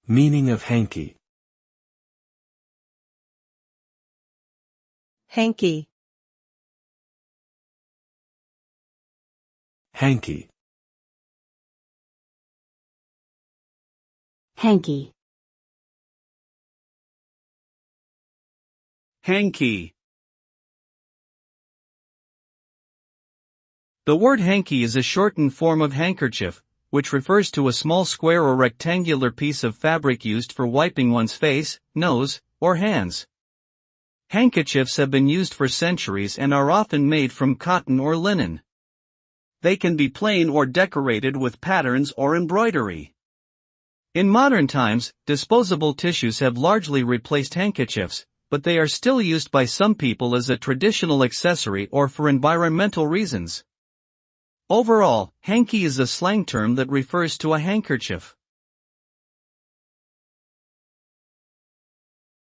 Meaning of hanky. Hanky. Hanky. Hanky. Hanky. The word hanky is a shortened form of handkerchief, which refers to a small square or rectangular piece of fabric used for wiping one's face, nose, or hands. Handkerchiefs have been used for centuries and are often made from cotton or linen. They can be plain or decorated with patterns or embroidery. In modern times, disposable tissues have largely replaced handkerchiefs, but they are still used by some people as a traditional accessory or for environmental reasons. Overall, hanky is a slang term that refers to a handkerchief.